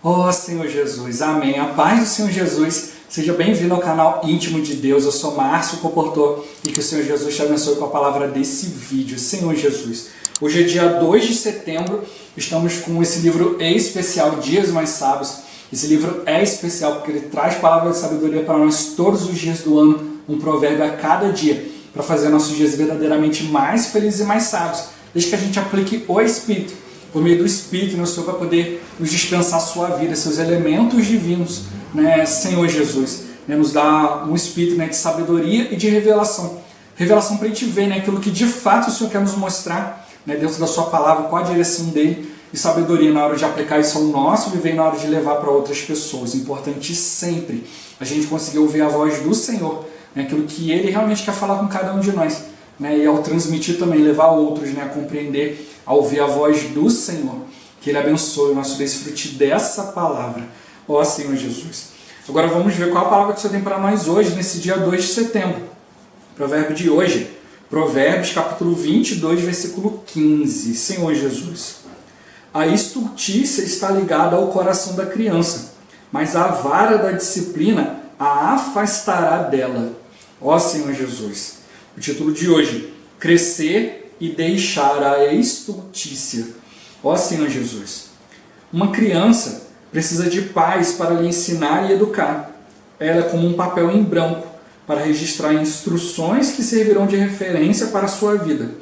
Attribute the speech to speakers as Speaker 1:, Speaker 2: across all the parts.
Speaker 1: Ó Senhor Jesus, amém. A paz do Senhor Jesus, seja bem-vindo ao canal Íntimo de Deus. Eu sou Márcio Comportor e que o Senhor Jesus te abençoe com a palavra desse vídeo. Senhor Jesus, hoje é dia 2 de setembro, estamos com esse livro especial, Dias Mais Sábios. Esse livro é especial porque ele traz palavras de sabedoria para nós todos os dias do ano, um provérbio a cada dia, para fazer nossos dias verdadeiramente mais felizes e mais sábios, desde que a gente aplique o Espírito. Por meio do Espírito, o Senhor vai poder nos dispensar a sua vida, seus elementos divinos, Senhor Jesus. Nos dá um Espírito de sabedoria e de revelação. Revelação para a gente ver aquilo que de fato o Senhor quer nos mostrar, dentro da sua palavra, qual a direção dele. E sabedoria na hora de aplicar isso ao nosso viver e na hora de levar para outras pessoas. Importante sempre a gente conseguir ouvir a voz do Senhor, aquilo que Ele realmente quer falar com cada um de nós. E ao transmitir também, levar outros a compreender, a ouvir a voz do Senhor. Que Ele abençoe o nosso desfrute dessa palavra. Ó Senhor Jesus. Agora vamos ver qual a palavra que o Senhor tem para nós hoje, nesse dia 2 de setembro. Provérbio de hoje, Provérbios capítulo 22, versículo 15. Senhor Jesus. A estultícia está ligada ao coração da criança, mas a vara da disciplina a afastará dela. Ó Senhor Jesus. O título de hoje, Crescer e deixar a estultícia. Ó Senhor Jesus. Uma criança precisa de pais para lhe ensinar e educar. Ela é como um papel em branco para registrar instruções que servirão de referência para a sua vida.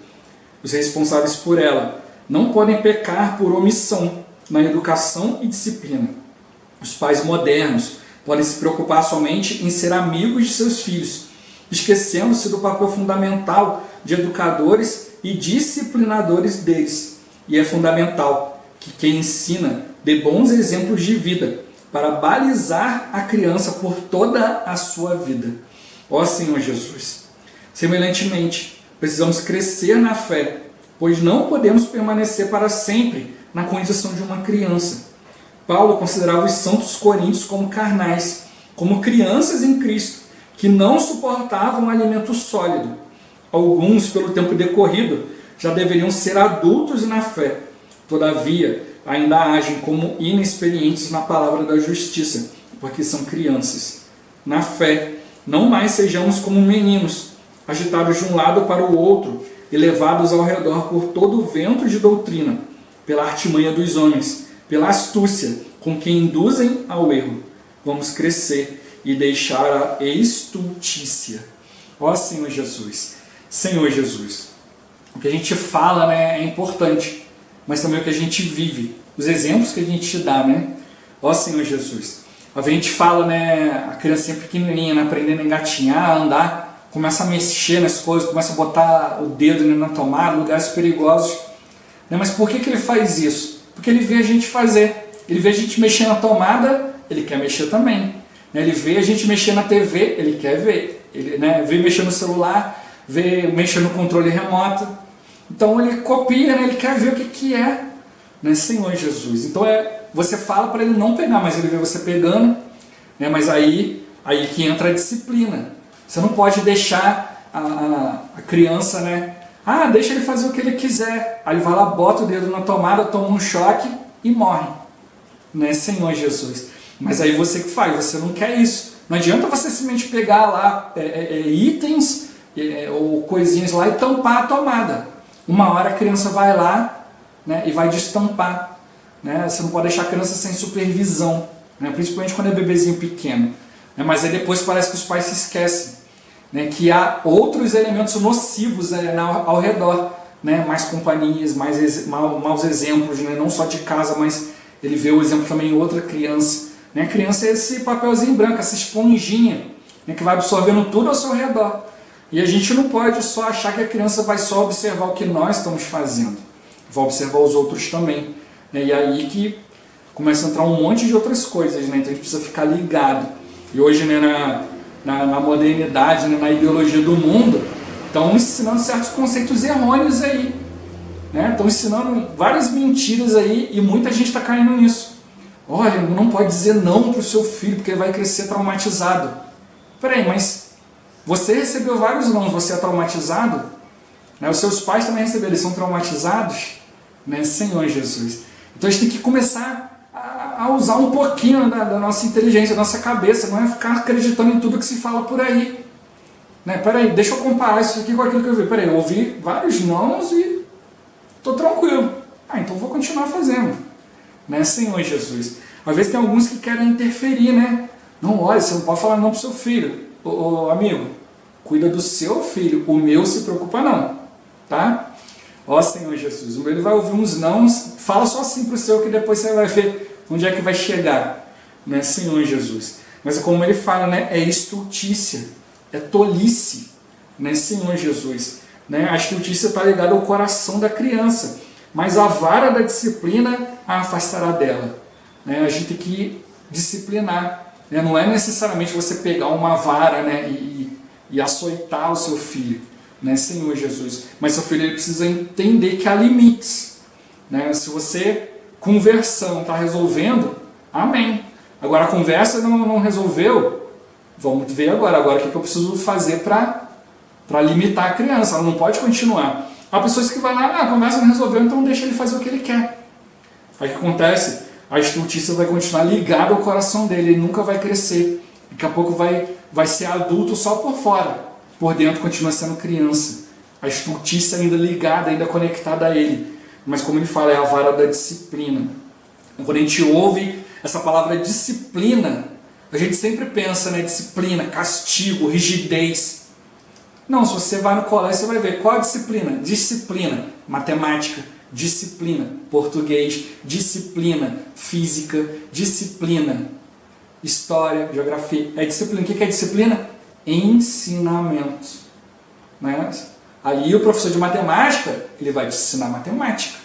Speaker 1: Os responsáveis por ela não podem pecar por omissão na educação e disciplina. Os pais modernos podem se preocupar somente em ser amigos de seus filhos, esquecendo-se do papel fundamental de educadores e disciplinadores deles. E é fundamental que quem ensina dê bons exemplos de vida para balizar a criança por toda a sua vida. Ó Senhor Jesus! Semelhantemente, precisamos crescer na fé, pois não podemos permanecer para sempre na condição de uma criança. Paulo considerava os santos coríntios como carnais, como crianças em Cristo, que não suportavam alimento sólido. Alguns, pelo tempo decorrido, já deveriam ser adultos na fé. Todavia, ainda agem como inexperientes na palavra da justiça, porque são crianças. Na fé, não mais sejamos como meninos, agitados de um lado para o outro e levados ao redor por todo o vento de doutrina, pela artimanha dos homens, pela astúcia com que induzem ao erro. Vamos crescer e deixar a estultícia. Ó Senhor Jesus. Senhor Jesus. O que a gente fala é importante, mas também o que a gente vive. Os exemplos que a gente dá, Ó Senhor Jesus. A gente fala, a criancinha pequenininha, aprendendo a engatinhar, a andar, começa a mexer nas coisas, começa a botar o dedo na tomada, lugares perigosos. Mas por que ele faz isso? Porque ele vê a gente fazer. Ele vê a gente mexer na tomada, ele quer mexer também. Ele vê a gente mexer na TV, ele quer ver. Ele vê mexer no celular, vê mexer no controle remoto. Então ele copia, ele quer ver o que é. Senhor Jesus. Então você fala para ele não pegar, mas ele vê você pegando. Mas aí que entra a disciplina. Você não pode deixar a criança, deixa ele fazer o que ele quiser. Aí ele vai lá, bota o dedo na tomada, toma um choque e morre. Senhor Jesus. Mas aí você que faz, você não quer isso. Não adianta você simplesmente pegar lá itens ou coisinhas lá e tampar a tomada. Uma hora a criança vai lá e vai destampar. Você não pode deixar a criança sem supervisão, principalmente quando é bebezinho pequeno. Mas aí depois parece que os pais se esquecem que há outros elementos nocivos ao redor. Mais companhias, maus exemplos, não só de casa, mas ele vê o exemplo também em outra criança. A criança é esse papelzinho branco, essa esponjinha, que vai absorvendo tudo ao seu redor. E a gente não pode só achar que a criança vai só observar o que nós estamos fazendo. Vai observar os outros também. E aí que começa a entrar um monte de outras coisas. Então a gente precisa ficar ligado. E hoje, na modernidade, na ideologia do mundo, estão ensinando certos conceitos errôneos aí. Estão ensinando várias mentiras aí e muita gente está caindo nisso. Olha, não pode dizer não para o seu filho, porque ele vai crescer traumatizado. Peraí, mas você recebeu vários não, você é traumatizado? Os seus pais também receberam, eles são traumatizados? Senhor Jesus. Então a gente tem que começar a a usar um pouquinho da nossa inteligência, da nossa cabeça, não é ficar acreditando em tudo que se fala por aí. Né? Peraí, deixa eu comparar isso aqui com aquilo que eu vi. Peraí, eu ouvi vários nãos e estou tranquilo. Então vou continuar fazendo. Né? Senhor Jesus. Às vezes tem alguns que querem interferir, né? Não, olha, você não pode falar não pro seu filho. Ô, amigo, cuida do seu filho. O meu se preocupa não. Tá? Ó Senhor Jesus, ele vai ouvir uns nãos, fala só assim pro seu que depois você vai ver onde é que vai chegar, né, Senhor Jesus. Mas como ele fala, né, é estultícia, é tolice, né, Senhor Jesus. Né, a estultícia está ligada ao coração da criança, mas a vara da disciplina a afastará dela. Né, a gente tem que disciplinar, né, não é necessariamente você pegar uma vara, né, e açoitar o seu filho. Né, Senhor Jesus, mas seu filho ele precisa entender que há limites, né? Se você conversando está resolvendo, amém. Agora a conversa não resolveu, vamos ver agora o que eu preciso fazer para limitar a criança, ela não pode continuar. Há pessoas que vão lá, a conversa não resolveu, então deixa ele fazer o que ele quer. Aí o que acontece? A estultícia vai continuar ligada ao coração dele, ele nunca vai crescer, daqui a pouco vai ser adulto só por fora. Por dentro continua sendo criança. A estultícia ainda ligada, ainda conectada a ele. Mas como ele fala, é a vara da disciplina. Quando a gente ouve essa palavra disciplina, a gente sempre pensa, né, disciplina, castigo, rigidez. Não, se você vai no colégio, você vai ver qual a disciplina. Disciplina, matemática, disciplina, português, disciplina, física, disciplina, história, geografia. É disciplina. O que é disciplina? Ensinamento. Né? Ali o professor de matemática, ele vai te ensinar matemática.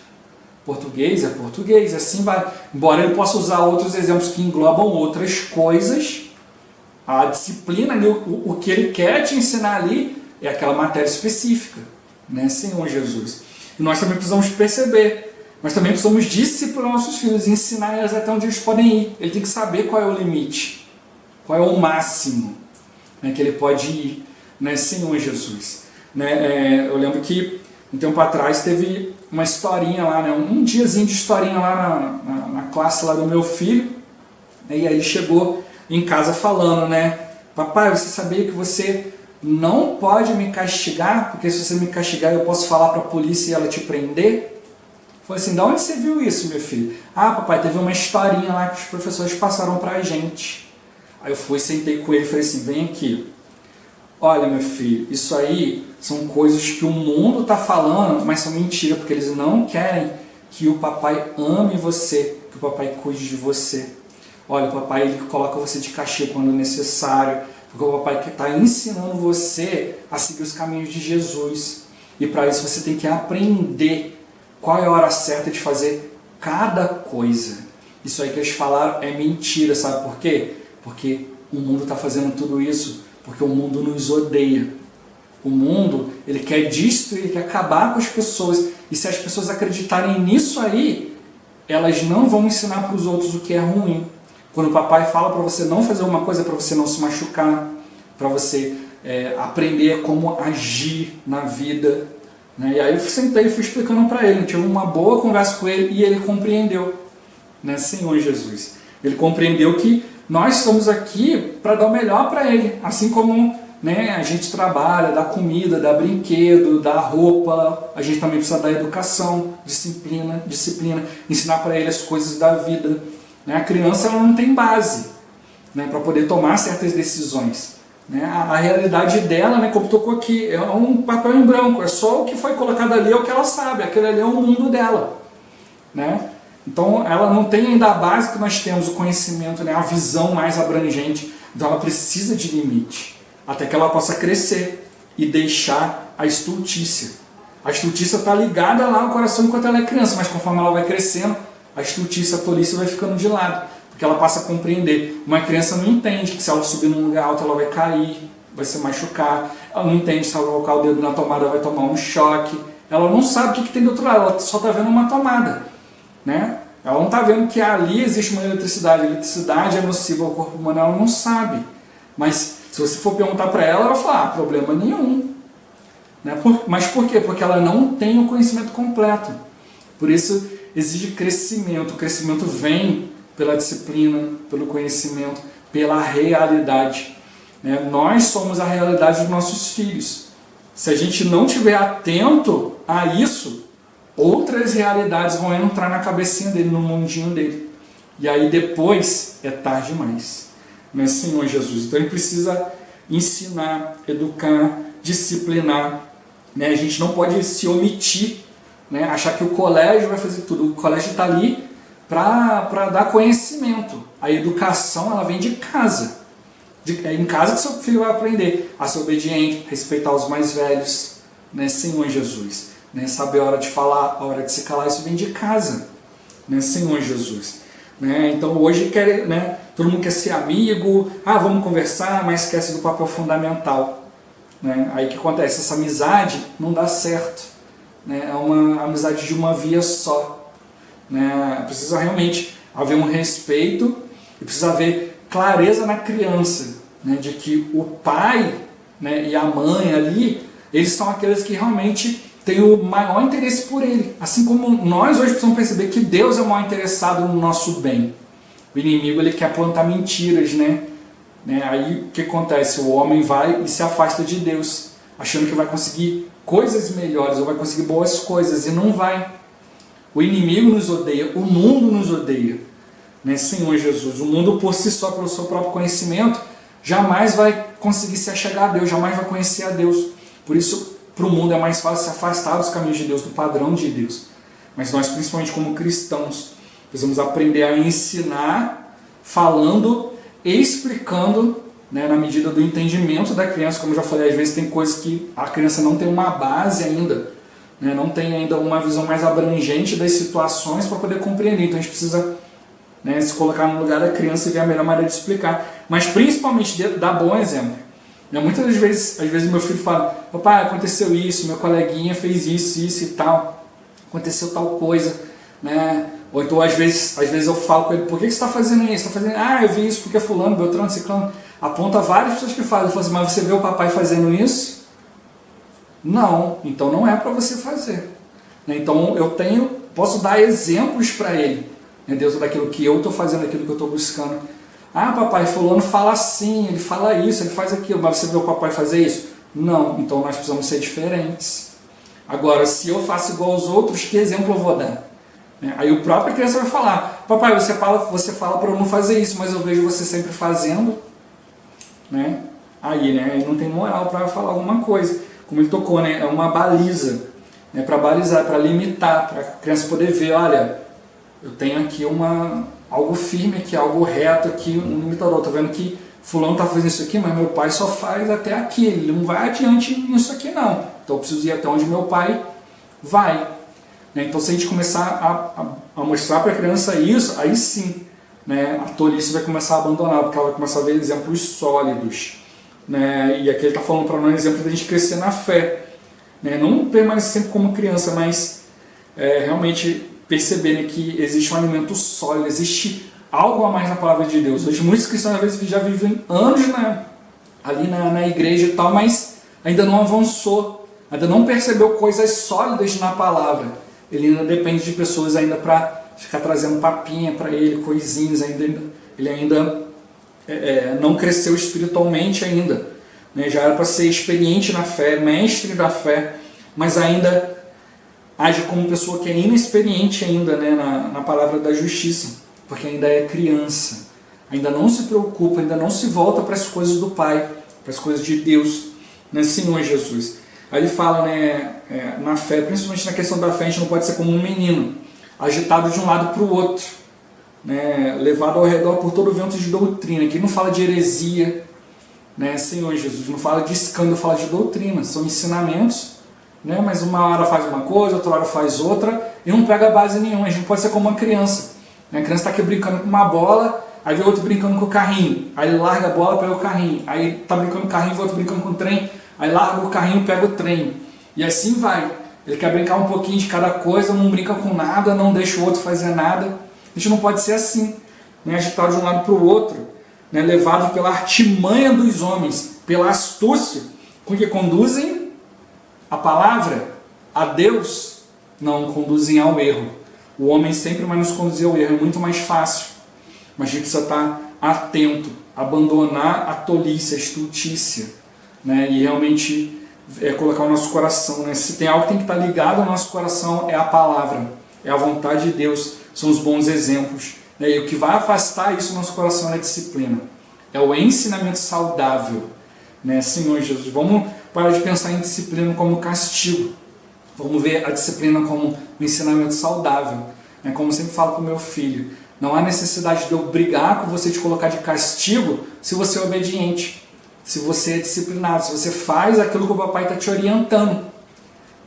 Speaker 1: Português é português, assim vai. Embora ele possa usar outros exemplos que englobam outras coisas, a disciplina, o que ele quer te ensinar ali é aquela matéria específica. Né, Senhor Jesus? E nós também precisamos perceber, nós também precisamos disciplinar nossos filhos, ensinar eles até onde eles podem ir. Ele tem que saber qual é o limite, qual é o máximo, né, que ele pode ir, né, Senhor Jesus. Né, eu lembro que um tempo atrás teve uma historinha lá, né, um diazinho de historinha lá na classe lá do meu filho, né, e aí ele chegou em casa falando, né, papai, você sabia que você não pode me castigar, porque se você me castigar eu posso falar para a polícia e ela te prender? Foi assim, de onde você viu isso, meu filho? Ah, papai, teve uma historinha lá que os professores passaram para a gente. Aí eu fui, sentei com ele e falei assim, vem aqui. Olha, meu filho, isso aí são coisas que o mundo está falando, mas são mentira, porque eles não querem que o papai ame você, que o papai cuide de você. Olha, o papai ele coloca você de castigo quando necessário, porque o papai está ensinando você a seguir os caminhos de Jesus. E para isso você tem que aprender qual é a hora certa de fazer cada coisa. Isso aí que eles falaram é mentira, sabe por quê? Porque o mundo está fazendo tudo isso porque o mundo nos odeia. O mundo, ele quer destruir, ele quer acabar com as pessoas. E se as pessoas acreditarem nisso aí, elas não vão ensinar para os outros o que é ruim. Quando o papai fala para você não fazer uma coisa, é para você não se machucar, para você aprender como agir na vida. Né? E aí eu sentei e fui explicando para ele, eu tive uma boa conversa com ele e ele compreendeu. Né? Senhor Jesus. Ele compreendeu que nós estamos aqui para dar o melhor para ele, assim como, né, a gente trabalha, dá comida, dá brinquedo, dá roupa, a gente também precisa dar educação, disciplina, ensinar para ele as coisas da vida. Né? A criança ela não tem base, né, para poder tomar certas decisões. Né? A realidade dela, né, como tocou aqui, é um papel em branco, é só o que foi colocado ali, é o que ela sabe, aquele ali é o mundo dela. Né? Então ela não tem ainda a base que nós temos, o conhecimento, né, a visão mais abrangente, então ela precisa de limite, até que ela possa crescer e deixar a estultícia. A estultícia está ligada lá no coração enquanto ela é criança, mas conforme ela vai crescendo, a estultícia, a tolice vai ficando de lado, porque ela passa a compreender. Uma criança não entende que se ela subir num lugar alto ela vai cair, vai se machucar, ela não entende que se ela colocar o dedo na tomada vai tomar um choque, ela não sabe o que tem do outro lado, ela só está vendo uma tomada. Né? Ela não está vendo que ali existe uma eletricidade, a eletricidade é nociva ao corpo humano, ela não sabe. Mas se você for perguntar para ela, ela vai falar, problema nenhum. Né? Mas por quê? Porque ela não tem o conhecimento completo. Por isso exige crescimento. O crescimento vem pela disciplina, pelo conhecimento, pela realidade. Nós somos a realidade dos nossos filhos. Se a gente não estiver atento a isso, outras realidades vão entrar na cabecinha dele, no mundinho dele. E aí depois é tarde demais. Senhor Jesus. Então ele precisa ensinar, educar, disciplinar. A gente não pode se omitir, achar que o colégio vai fazer tudo. O colégio está ali para dar conhecimento. A educação ela vem de casa. É em casa que seu filho vai aprender a ser obediente, respeitar os mais velhos, Senhor Jesus. Saber a hora de falar, a hora de se calar, isso vem de casa, Senhor Jesus. Então hoje todo mundo quer ser amigo, vamos conversar, mas esquece do papel fundamental. Aí o que acontece? Essa amizade não dá certo, é uma amizade de uma via só. Precisa realmente haver um respeito e precisa haver clareza na criança, de que o pai e a mãe ali, eles são aqueles que realmente têm o maior interesse por ele. Assim como nós hoje precisamos perceber que Deus é o maior interessado no nosso bem. O inimigo ele quer plantar mentiras, Aí o que acontece? O homem vai e se afasta de Deus, achando que vai conseguir coisas melhores, ou vai conseguir boas coisas, e não vai. O inimigo nos odeia, o mundo nos odeia, Senhor Jesus. O mundo por si só, pelo seu próprio conhecimento, jamais vai conseguir se achegar a Deus, jamais vai conhecer a Deus. Por isso, para o mundo é mais fácil se afastar dos caminhos de Deus, do padrão de Deus. Mas nós, principalmente como cristãos, precisamos aprender a ensinar, falando e explicando, na medida do entendimento da criança. Como eu já falei, às vezes tem coisas que a criança não tem uma base ainda, não tem ainda uma visão mais abrangente das situações para poder compreender. Então a gente precisa se colocar no lugar da criança e ver a melhor maneira de explicar. Mas principalmente dar bom exemplo. Muitas vezes meu filho fala: papai, aconteceu isso, meu coleguinha fez isso e tal, aconteceu tal coisa, Ou então às vezes eu falo com ele: por que você está fazendo isso? Eu vi isso porque fulano, beltrano, ciclano. Aponta várias pessoas que fazem. Eu falo assim: mas você vê o papai fazendo isso? Não, então não é para você fazer. Então posso dar exemplos para ele, dentro daquilo que eu estou fazendo, daquilo que eu estou buscando. Papai, fulano fala assim, ele fala isso, ele faz aquilo, mas você vê o papai fazer isso? Não, então nós precisamos ser diferentes. Agora, se eu faço igual aos outros, que exemplo eu vou dar? Aí o próprio criança vai falar: papai, você fala para eu não fazer isso, mas eu vejo você sempre fazendo. Aí não tem moral para falar alguma coisa. Como ele tocou, é uma baliza, para balizar, para limitar, para a criança poder ver: olha, eu tenho aqui algo firme aqui, algo reto aqui, um limitador. Estou vendo que fulano está fazendo isso aqui, mas meu pai só faz até aqui, ele não vai adiante nisso aqui não. Então eu preciso ir até onde meu pai vai. Então se a gente começar a mostrar para a criança isso, aí sim, a tolice vai começar a abandonar, porque ela vai começar a ver exemplos sólidos. E aqui ele está falando para nós exemplo da gente crescer na fé. Não permanecer sempre como criança, mas realmente perceber que existe um alimento sólido, existe algo a mais na palavra de Deus. Hoje muitos cristãos às vezes já vivem anos ali na igreja e tal, mas ainda não avançou, ainda não percebeu coisas sólidas na palavra. Ele ainda depende de pessoas ainda para ficar trazendo papinha para ele, coisinhas, ele ainda não cresceu espiritualmente ainda. Já era para ser experiente na fé, mestre da fé, mas ainda age como pessoa que é inexperiente ainda na palavra da justiça, porque ainda é criança, ainda não se preocupa, ainda não se volta para as coisas do Pai, para as coisas de Deus, Senhor Jesus. Aí ele fala, na fé, principalmente na questão da fé, a gente não pode ser como um menino, agitado de um lado para o outro, levado ao redor por todo o vento de doutrina. Aqui não fala de heresia, Senhor Jesus, não fala de escândalo, fala de doutrina, são ensinamentos, mas uma hora faz uma coisa, outra hora faz outra, e não pega base nenhuma. A gente pode ser como uma criança. A criança está aqui brincando com uma bola, aí vê outro brincando com o carrinho, aí ele larga a bola, pega o carrinho, aí está brincando com o carrinho, vê outro brincando com o trem, aí larga o carrinho, pega o trem, e assim vai. Ele quer brincar um pouquinho de cada coisa, não brinca com nada, não deixa o outro fazer nada. A gente não pode ser assim, agitado de um lado para o outro, levado pela artimanha dos homens, pela astúcia com que conduzem a palavra a Deus, não conduzem ao erro. O homem sempre vai nos conduzir ao erro, é muito mais fácil. mas a gente precisa estar atento, abandonar a tolice, a estultícia, né? E realmente colocar o nosso coração, né? Se tem algo que tem que estar ligado ao nosso coração, é a palavra, é a vontade de Deus, são os bons exemplos, né? E o que vai afastar isso do nosso coração é a disciplina, é o ensinamento saudável, né? Senhor Jesus, vamos parar de pensar em disciplina como castigo, vamos ver a disciplina como um ensinamento saudável, né? Como eu sempre falo para o meu filho, não há necessidade de eu brigar com você, de colocar de castigo, se você é obediente, se você é disciplinado, se você faz aquilo que o papai está te orientando,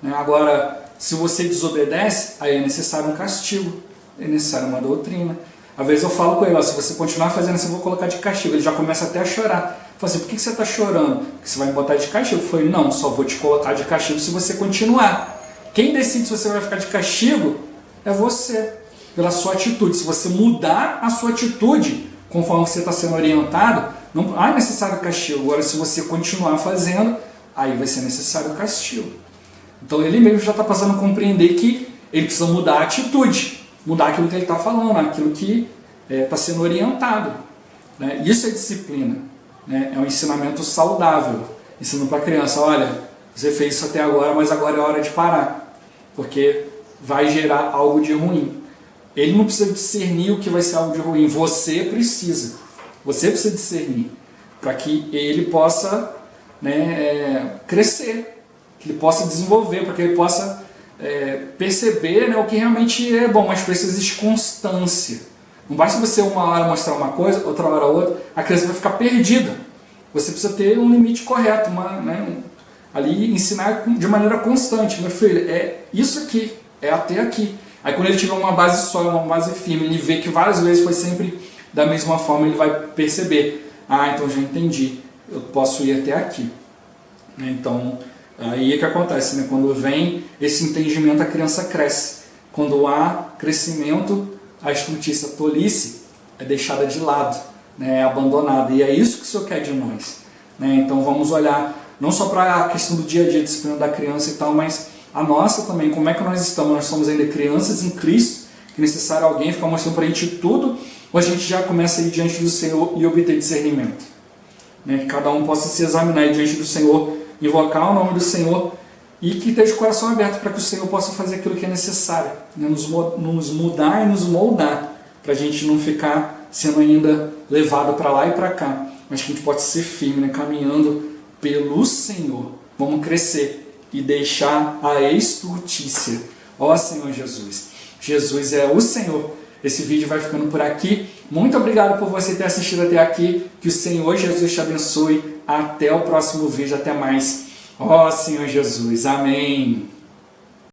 Speaker 1: né? Agora, se você desobedece, aí é necessário um castigo, é necessário uma doutrina. Às vezes eu falo com ele, ó, se você continuar fazendo assim, eu vou colocar de castigo. Ele já começa até a chorar. Fala assim, por que você está chorando? Porque você vai me botar de castigo. Eu falei, não, só vou te colocar de castigo se você continuar. Quem decide se você vai ficar de castigo é você, pela sua atitude. Se você mudar a sua atitude, conforme você está sendo orientado, não é necessário castigo. Agora, se você continuar fazendo, aí vai ser necessário castigo. Então ele mesmo já está passando a compreender que ele precisa mudar a atitude, mudar aquilo que ele está falando, aquilo que está sendo orientado, né? Isso é disciplina, né? É um ensinamento saudável, ensinando para a criança, olha, você fez isso até agora, mas agora é hora de parar, porque vai gerar algo de ruim. Ele não precisa discernir o que vai ser algo de ruim, você precisa discernir, para que ele possa, né, crescer, que ele possa desenvolver, para que ele possa perceber, né, o que realmente é bom, mas precisa de constância. Não basta você uma hora mostrar uma coisa, outra hora outra, a criança vai ficar perdida. Você precisa ter um limite correto, ali ensinar de maneira constante. Meu filho, é isso aqui, é até aqui. Aí quando ele tiver uma base sólida, uma base firme, ele vê que várias vezes foi sempre da mesma forma, ele vai perceber, então já entendi, eu posso ir até aqui. Então, aí é que acontece, né? Quando vem esse entendimento, a criança cresce. Quando há crescimento, a estultícia, a tolice é deixada de lado, né? É abandonada. E é isso que o Senhor quer de nós, né? Então vamos olhar não só para a questão do dia a dia, disciplina da criança e tal, mas a nossa também. Como é que nós estamos? Nós somos ainda crianças em Cristo, que é necessário alguém ficar mostrando para a gente tudo, ou a gente já começa a ir diante do Senhor e obter discernimento, né? Que cada um possa se examinar diante do Senhor, invocar o nome do Senhor e que esteja o coração aberto para que o Senhor possa fazer aquilo que é necessário, né? Nos mudar e nos moldar, para a gente não ficar sendo ainda levado para lá e para cá, mas que a gente possa ser firme, né? Caminhando pelo Senhor. Vamos crescer e deixar a estultícia. Ó Senhor Jesus. Jesus é o Senhor. Esse vídeo vai ficando por aqui. Muito obrigado por você ter assistido até aqui. Que o Senhor Jesus te abençoe. Até o próximo vídeo. Até mais. Ó Senhor Jesus. Amém.